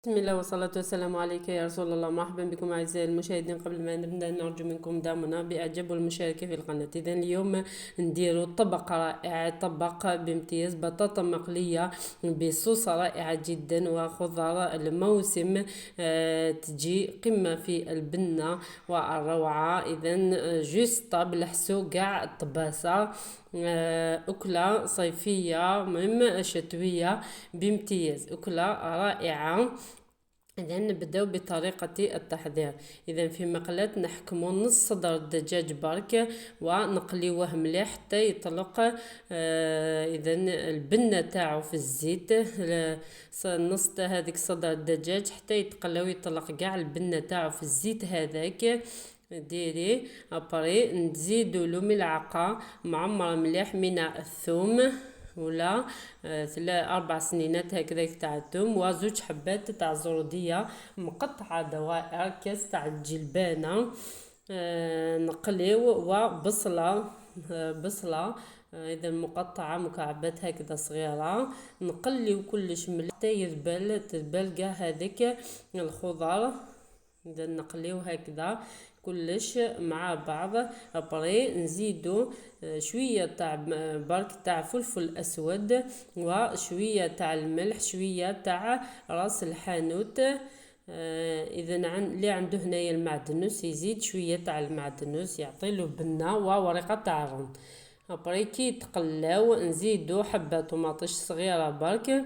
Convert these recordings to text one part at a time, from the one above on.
بسم الله والصلاة والسلام عليك يا رسول الله. مرحبا بكم أعزائي المشاهدين. قبل ما نبدأ نرجو منكم دعمنا بإعجاب والمشاركة في القناة. إذا اليوم نديرو طبق رائع، طبق بامتياز، بطاطا مقلية بصوص رائعة جدا وخضار الموسم. تجي قمة في البنة والروعة. إذا جوست بلحسو قاع الطباسة. أكلة صيفية مهم شتوية بامتياز، أكلة رائعة. إذا نبداو بطريقة التحضير. إذا في مقلاة نحكمو نص صدر الدجاج برك ونقليوه مليح حتى يطلق إذا البنة تاعو في الزيت. نص هذيك صدر الدجاج حتى يتقلى ويطلق قاع البنة تاعو في الزيت هذاك. ديري ابري نزيدو له ملعقة معمرة مليح من الثوم، ولا 4 سنينات هكذا تاع الثوم، وزوج حبات تاع زردية مقطعة دوائر، كاس تاع الجلبانة. نقليو وبصلة، بصلة اذا مقطعة مكعبات هكذا صغيرة. نقليو كلش مليح حتى تذبل كاع هذيك الخضر. اذا نقليو هكذا كلش مع بعض. ابري نزيدو شويه تاع برك تاع فلفل اسود، وشويه تاع الملح، شويه تاع راس الحانوت. اذا اللي عنده هنايا المعدنوس يزيد شويه تاع المعدنوس يعطي له بنه، وورقه تاع الرن. ابري كي تقلاو نزيدو حبه طماطش صغيره برك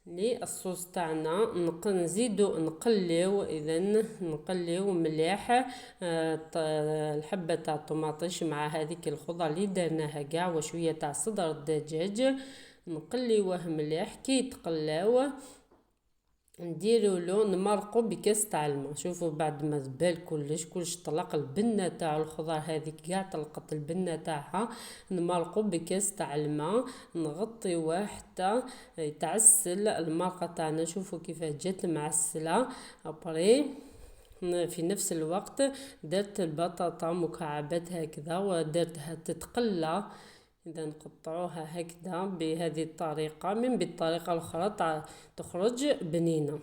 لي الصوص تاعنا. نزيدو نقليو، اذا نقليو مليح الحبه تاع الطماطيش مع هذيك الخضر اللي درناها كاع وشويه تاع صدر الدجاج. نقليوه مليح. كي تقلاو نديرو له نمرقو بكاس تاع الماء. شوفوا بعد ما زبال كلش طلق البنه تاع الخضر هذيك كاع طلقت البنه تاعها. نمرقو بكاس تاع الماء، نغطيوه حتى يتعسل المرقه تاعنا. شوفوا كيفاه جات معسله. ابري في نفس الوقت درت البطاطا مكعبات هكذا ودرتها تتقلى. اذا نقطعوها هكذا بهذه الطريقه، من بالطريقه الاخرى تخرج بنينه.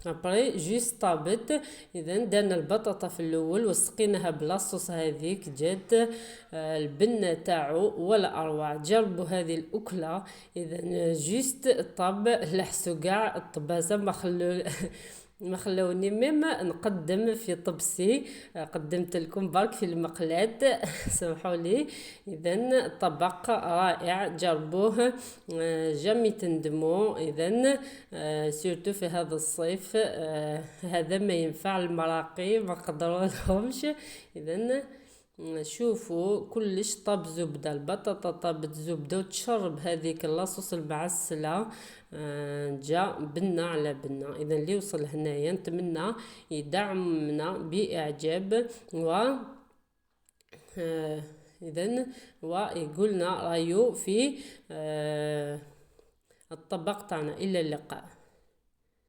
ابري جيست طابت. اذا درنا البطاطا في الاول وسقيناها بلاصوص هذيك جات البنه تاعو ولا اروع. جربوا هذه الاكله. اذا جيست طاب لحسوا كاع الطباسه. ما خلوني ميم نقدم في طبسي، قدمت لكم برك في المقلاة سمحوا لي. اذا طبق رائع، جربوه جامي تندموا. اذا سورتو في هذا الصيف هذا ما ينفع المراقي ما قدروا لهمش. اذا شوفوا كلش طاب زبدة، البطاطا طابت زبدة وتشرب هذيك اللاصوص المعسلة. جا بنة على بنة. اذا اللي وصل هنايا نتمنى يدعمنا باعجاب، و اذا ويقولنا رايو في الطبق تاعنا. الى اللقاء.